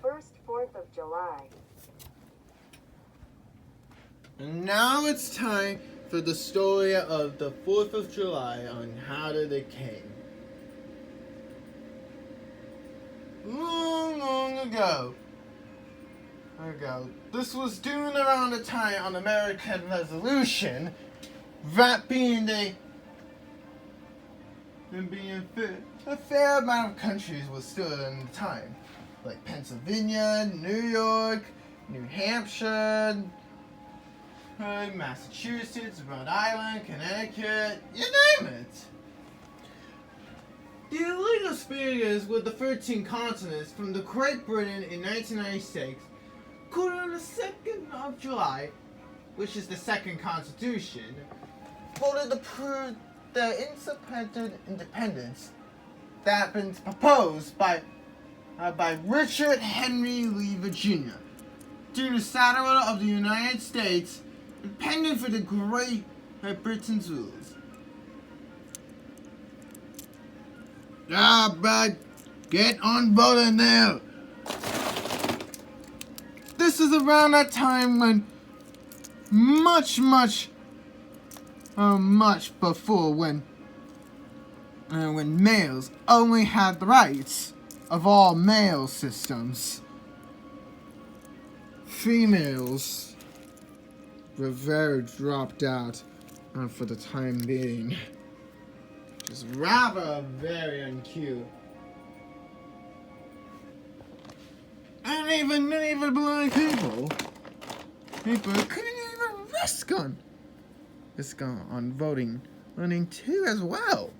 first 4th of July. And now it's time for the story of the 4th of July on how did it came. Long ago, this was during around the time on American Revolution, that being a fair amount of countries was still in the time, like Pennsylvania, New York, New Hampshire, Massachusetts, Rhode Island, Connecticut, you name it. The illegal speakers with the 13 continents from the Great Britain in 1996 could on the 2nd of July, which is the second constitution, voted to approve the independence that had been proposed by Richard Henry Lee, Virginia, to the Saddle of the United States, independent for the Great Britain's rulers. But get on voting now. This is around that time when much before when males only had the rights of all male systems. Females were very dropped out for the time being. Just rather very uncute. And even blind people couldn't even risk on voting too as well.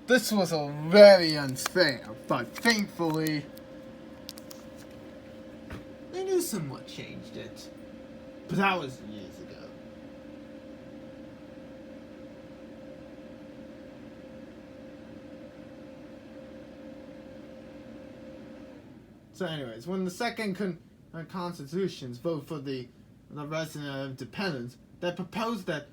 This was a very unfair, but thankfully they knew somewhat changed it. But that was years ago. So anyways, when the second constitutions vote for the resident of independence, they proposed that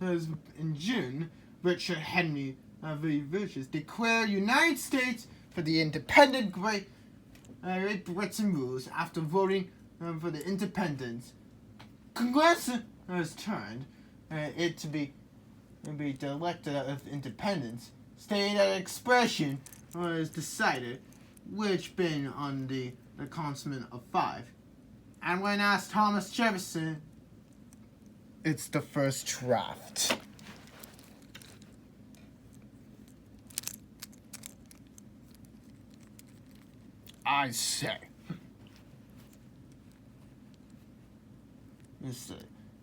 in June, Richard Henry V. Virtuous declared United States for the independent Great Britain rules after voting for the independence. Congress has turned it to be the elected of independence, stating that expression was decided, which been on the consonant of 5. And when asked Thomas Jefferson, it's the first draft. I say.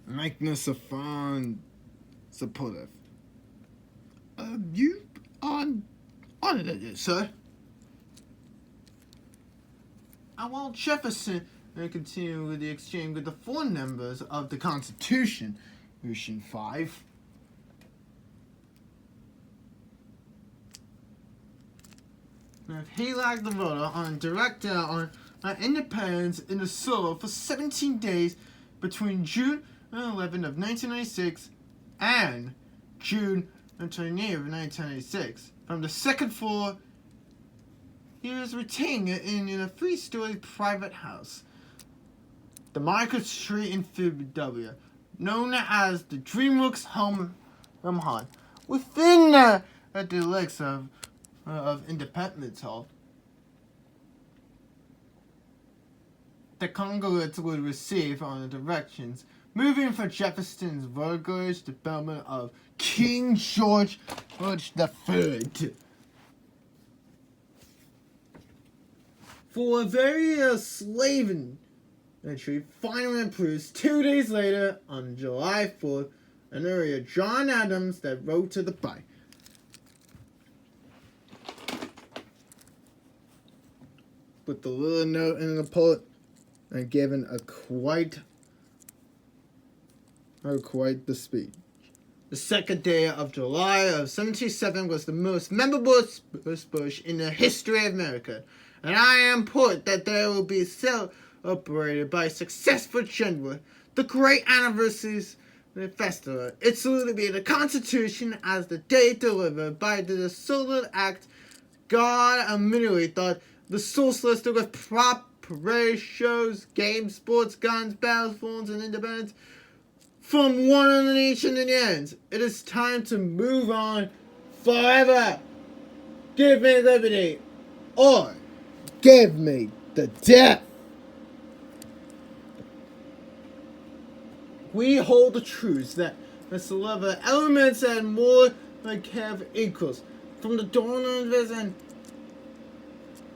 Make this a fun supportive. You on it, sir. And while Jefferson continued with the exchange with the 4 members of the Constitution, Constitution 5, he lacked the voter on direct on independence in the soil for 17 days between June 11 of 1996 and June 28 of 1996. From the second floor, he was retained in a 3-story private house, the Market Street in Philadelphia, known as the DreamWorks Home within the deluxe of Independence Hall. The Congress would receive on the directions moving from Jefferson's vigorous development of King George III. For a very slave entry finally improves 2 days later on July 4th, an area John Adams that wrote to the by. With the little note in the poet and given quite the speech. The second day of July of 1777 was the most memorable speech in the history of America, and I am important that there will be celebrated by a successful general. The great anniversaries festival. It's saluted to be the Constitution as the date delivered by the Solar Act. God immediately thought the socialists with prop, parade, shows, games, sports, guns, battles, phones, and independence from one of the nation and ends. It is time to move on forever. Give me liberty, or give me the death. We hold the truths that must deliver elements and more like have equals from the dawn of this and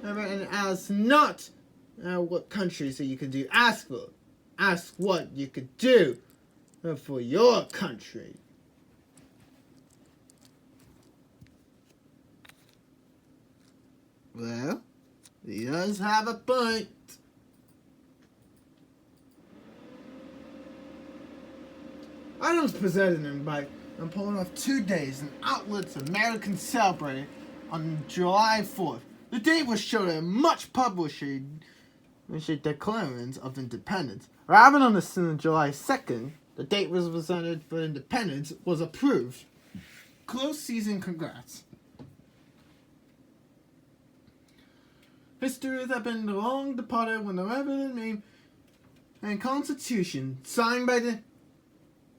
as not what countries that you can do. Ask what you could do for your country. Well, he does have a point. Adams presented him by pulling off 2 days and outlets Americans celebrated on July 4th. The date was shown in much publishing declarations of independence. Rather on July 2nd, the date was presented for independence was approved. Close season congrats. History has been long departed when the reverend name and Constitution signed by the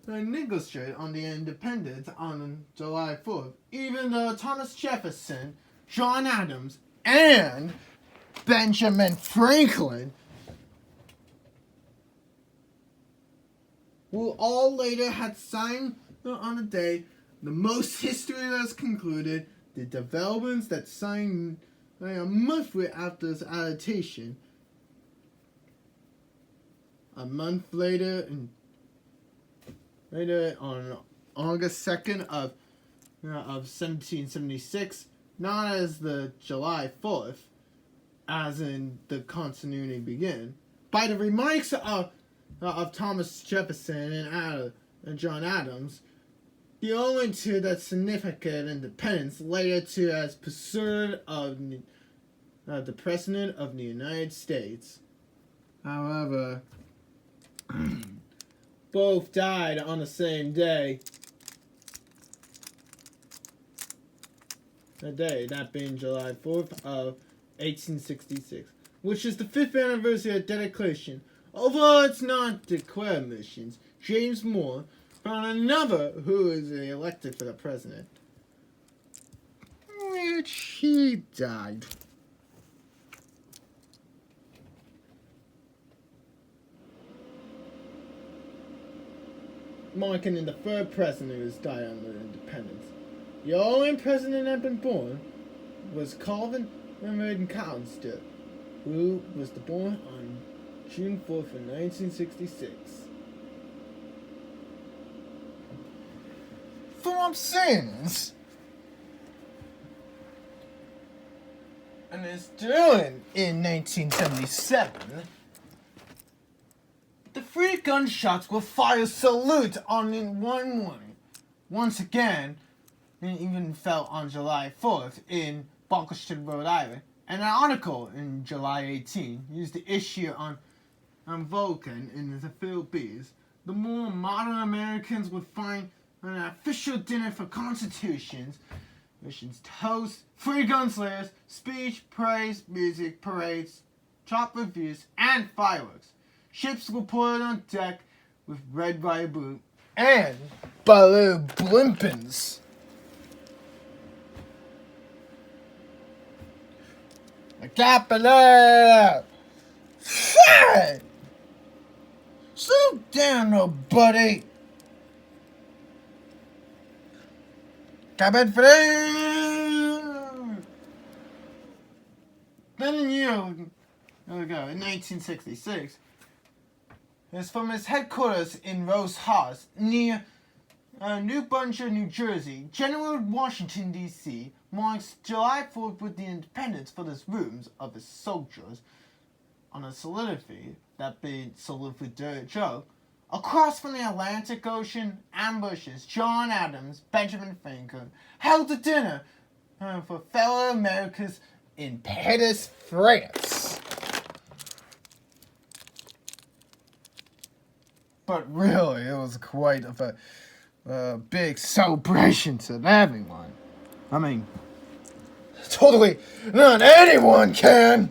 negotiated on the independence on July 4th. Even though Thomas Jefferson, John Adams, and Benjamin Franklin who all later had signed on the day, the most history was concluded, the developments that signed a month after its adaptation. A month later, on August 2nd of 1776, not as the July 4th, as in the continuity began, by the remarks of Thomas Jefferson and John Adams, the only two that significant independence later to as pursuit of the President of the United States. However, both died on the same day. The day, that being July 4th of 1866, which is the 5th anniversary of dedication. Although it's not declared missions, James Moore found another who is elected for the president, which he died. Marking in the third president who has died under independence. The only president that had been born was Calvin McAllister, who was born on June 4th of 1966. For what I'm saying is, and it's doing in 1977, the 3 gunshots were fired salute on in one morning. Once again, it even fell on July 4th in Barkerton, Rhode Island. And an article in July 18 used the issue on Vulcan in the Philippines. The more modern Americans would find an official dinner for constitutions, missions, toast, 3 gunslingers, speech, praise, music, parades, top reviews, and fireworks. Ships were put on deck with red, white, blue, and blue blimpins. A capital! Fine! Slow down, nobody! Cabin friend! Then a year ago, in 1966, is from his headquarters in Rose House, near New Brunswick, New Jersey. General Washington, D.C. marks July 4th with the independence for the rooms of his soldiers on a solidarity that being Solidarity Joe. Across from the Atlantic Ocean, ambushes John Adams, Benjamin Franklin held a dinner for fellow Americans in Paris, France. But really, it was quite of a big celebration to everyone. I mean, totally not anyone can.